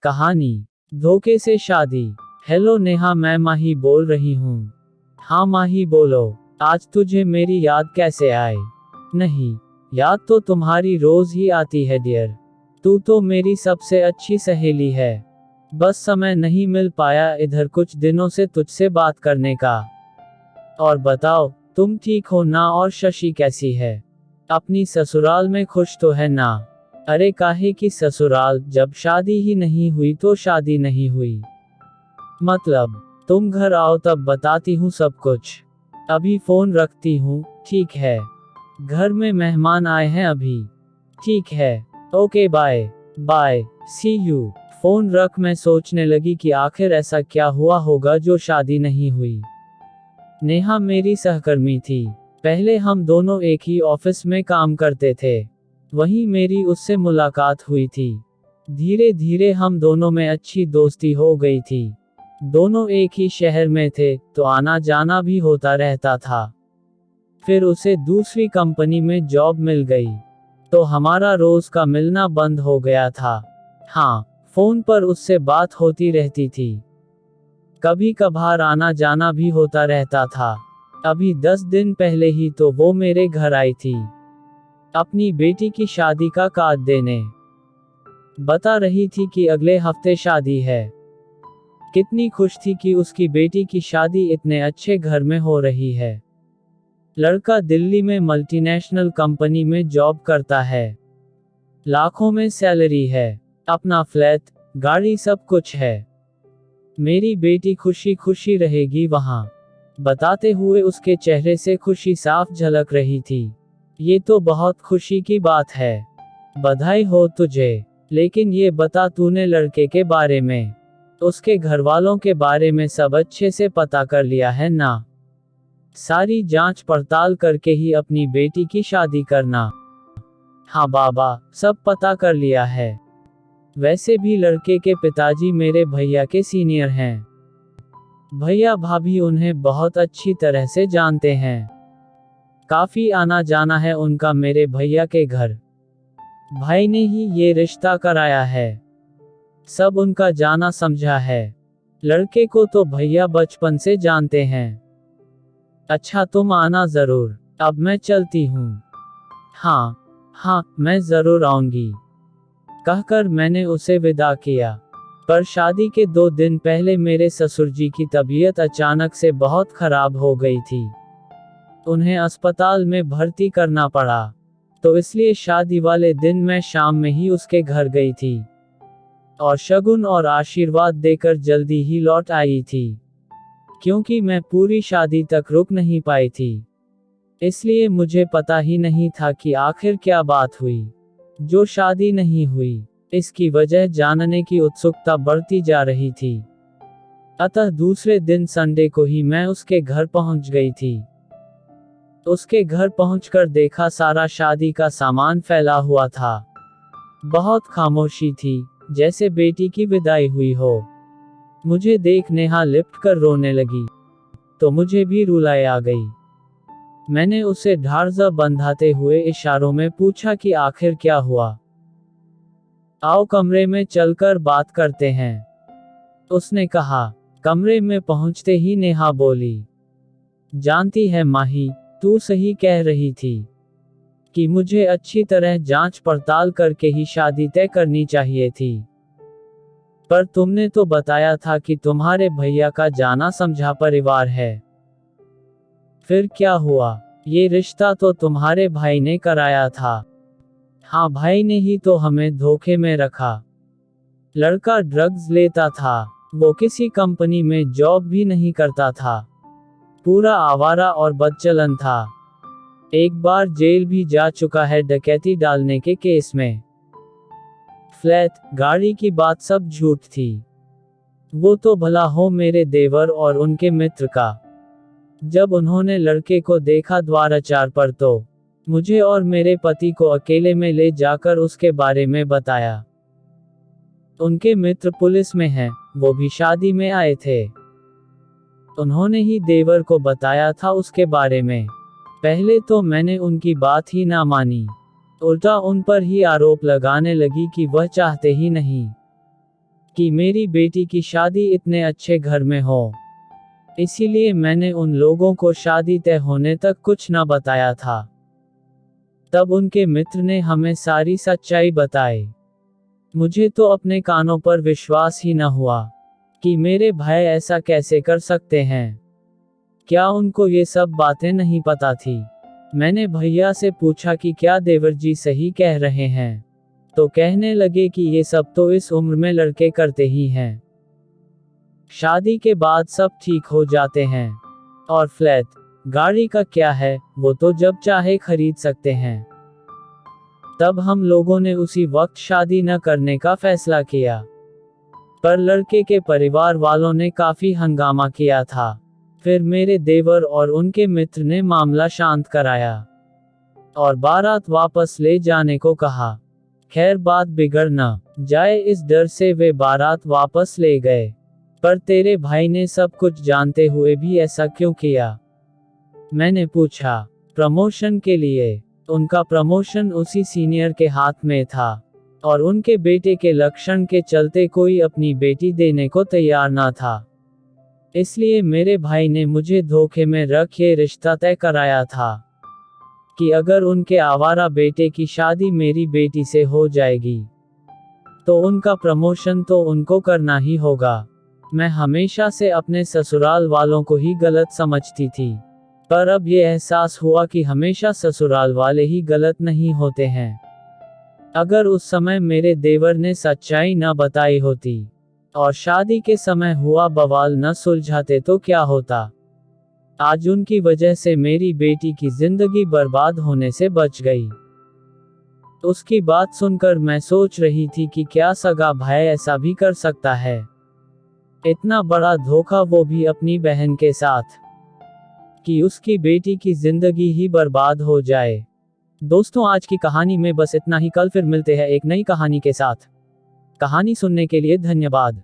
कहानी धोखे से शादी। हेलो नेहा, मैं माही बोल रही हूँ। हाँ माही बोलो, आज तुझे मेरी याद कैसे आई? नहीं, याद तो तुम्हारी रोज ही आती है डियर। तू तो मेरी सबसे अच्छी सहेली है। बस समय नहीं मिल पाया इधर कुछ दिनों से तुझसे बात करने का। और बताओ, तुम ठीक हो ना? और शशि कैसी है? अपनी ससुराल में खुश तो है ना? अरे काहे की ससुराल, जब शादी ही नहीं हुई तो शादी नहीं हुई। मतलब, तुम घर आओ तब बताती हूँ सब कुछ। अभी फोन रखती हूँ, ठीक है? घर में मेहमान आए हैं अभी। ठीक है, okay bye. Bye, see you. Phone रख। मैं सोचने लगी कि आखिर ऐसा क्या हुआ होगा जो शादी नहीं हुई। नेहा मेरी सहकर्मी थी। पहले हम दोनों एक ही ऑफिस में काम करते थे। वहीं मेरी उससे मुलाकात हुई थी। धीरे धीरे हम दोनों में अच्छी दोस्ती हो गई थी। दोनों एक ही शहर में थे, तो आना जाना भी होता रहता था। फिर उसे दूसरी कंपनी में जॉब मिल गई, तो हमारा रोज का मिलना बंद हो गया था। हाँ, फोन पर उससे बात होती रहती थी। कभी कभार आना जाना भी होता रहता था। अभी 10 दिन पहले ही तो वो मेरे घर आई थी, अपनी बेटी की शादी का कार्ड देने। बता रही थी कि अगले हफ्ते शादी है। कितनी खुश थी कि उसकी बेटी की शादी इतने अच्छे घर में हो रही है। लड़का दिल्ली में मल्टीनेशनल कंपनी में जॉब करता है। लाखों में सैलरी है, अपना फ्लैट, गाड़ी, सब कुछ है। मेरी बेटी खुशी खुशी रहेगी वहाँ, बताते हुए उसके चेहरे से खुशी साफ झलक रही थी। ये तो बहुत खुशी की बात है। बधाई हो तुझे। लेकिन ये बता, तूने लड़के के बारे में, उसके घर वालों के बारे में सब अच्छे से पता कर लिया है ना? सारी जांच पड़ताल करके ही अपनी बेटी की शादी करना। हाँ बाबा, सब पता कर लिया है। वैसे भी लड़के के पिताजी मेरे भैया के सीनियर हैं। भैया भाभी उन्हें बहुत अच्छी तरह से जानते हैं। काफी आना जाना है उनका मेरे भैया के घर। भाई ने ही ये रिश्ता कराया है। सब उनका जाना समझा है। लड़के को तो भैया बचपन से जानते हैं। अच्छा, तुम आना जरूर। अब मैं चलती हूँ। हाँ हाँ, मैं जरूर आऊंगी, कहकर मैंने उसे विदा किया। पर शादी के 2 दिन पहले मेरे ससुर जी की तबीयत अचानक से बहुत खराब हो गई थी। उन्हें अस्पताल में भर्ती करना पड़ा, तो इसलिए शादी वाले दिन मैं शाम में ही उसके घर गई थी और शगुन और आशीर्वाद देकर जल्दी ही लौट आई थी। क्योंकि मैं पूरी शादी तक रुक नहीं पाई थी, इसलिए मुझे पता ही नहीं था कि आखिर क्या बात हुई जो शादी नहीं हुई। इसकी वजह जानने की उत्सुकता बढ़ती जा रही थी। अतः दूसरे दिन संडे को ही मैं उसके घर पहुंच गई थी। उसके घर पहुंचकर देखा सारा शादी का सामान फैला हुआ था। बहुत खामोशी थी, जैसे बेटी की विदाई हुई हो। मुझे देख नेहा लिपट कर रोने लगी, तो मुझे भी रुलाई आ गई। मैंने उसे ढाढ़सा बंधाते हुए इशारों में पूछा कि आखिर क्या हुआ। आओ कमरे में चलकर बात करते हैं, उसने कहा। कमरे में पहुंचते ही नेहा बोली, जानती है माही, तू सही कह रही थी कि मुझे अच्छी तरह जांच पड़ताल करके ही शादी तय करनी चाहिए थी। पर तुमने तो बताया था कि तुम्हारे भैया का जाना समझा परिवार है। फिर क्या हुआ? ये रिश्ता तो तुम्हारे भाई ने कराया था। हाँ, भाई ने ही तो हमें धोखे में रखा। लड़का ड्रग्स लेता था, वो किसी कंपनी में जॉब भी नहीं करता था। पूरा आवारा और बदचलन था। एक बार जेल भी जा चुका है डकैती डालने के केस में। फ्लैट, गाड़ी की बात सब झूठ थी। वो तो भला हो मेरे देवर और उनके मित्र का। जब उन्होंने लड़के को देखा द्वाराचार पर, तो मुझे और मेरे पति को अकेले में ले जाकर उसके बारे में बताया। उनके मित्र पुलिस में हैं, वो भी शादी में आए थे। उन्होंने ही देवर को बताया था उसके बारे में। पहले तो मैंने उनकी बात ही ना मानी, उल्टा उन पर ही आरोप लगाने लगी कि वह चाहते ही नहीं कि मेरी बेटी की शादी इतने अच्छे घर में हो। इसीलिए मैंने उन लोगों को शादी तय होने तक कुछ न बताया था। तब उनके मित्र ने हमें सारी सच्चाई बताई। मुझे तो अपने कानों पर विश्वास ही न हुआ कि मेरे भाई ऐसा कैसे कर सकते हैं। क्या उनको ये सब बातें नहीं पता थी? मैंने भैया से पूछा कि क्या देवर जी सही कह रहे हैं, तो कहने लगे कि ये सब तो इस उम्र में लड़के करते ही हैं। शादी के बाद सब ठीक हो जाते हैं। और फ्लैट, गाड़ी का क्या है, वो तो जब चाहे खरीद सकते हैं। तब हम लोगों ने उसी वक्त शादी न करने का फैसला किया। पर लड़के के परिवार वालों ने काफी हंगामा किया था। फिर मेरे देवर और उनके मित्र ने मामला शांत कराया और बारात वापस ले जाने को कहा। खैर बात बिगड़ न जाए इस डर से वे बारात वापस ले गए। पर तेरे भाई ने सब कुछ जानते हुए भी ऐसा क्यों किया? मैंने पूछा। प्रमोशन के लिए। उनका प्रमोशन उसी सीनियर के हाथ में था और उनके बेटे के लक्षण के चलते कोई अपनी बेटी देने को तैयार ना था। इसलिए मेरे भाई ने मुझे धोखे में रख ये रिश्ता तय कराया था कि अगर उनके आवारा बेटे की शादी मेरी बेटी से हो जाएगी तो उनका प्रमोशन तो उनको करना ही होगा। मैं हमेशा से अपने ससुराल वालों को ही गलत समझती थी, पर अब ये एहसास हुआ कि हमेशा ससुराल वाले ही गलत नहीं होते हैं। अगर उस समय मेरे देवर ने सच्चाई न बताई होती और शादी के समय हुआ बवाल न सुलझाते तो क्या होता? आज उनकी वजह से मेरी बेटी की जिंदगी बर्बाद होने से बच गई। उसकी बात सुनकर मैं सोच रही थी कि क्या सगा भाई ऐसा भी कर सकता है? इतना बड़ा धोखा, वो भी अपनी बहन के साथ, कि उसकी बेटी की जिंदगी ही बर्बाद हो जाए। दोस्तों, आज की कहानी में बस इतना ही। कल फिर मिलते हैं एक नई कहानी के साथ। कहानी सुनने के लिए धन्यवाद।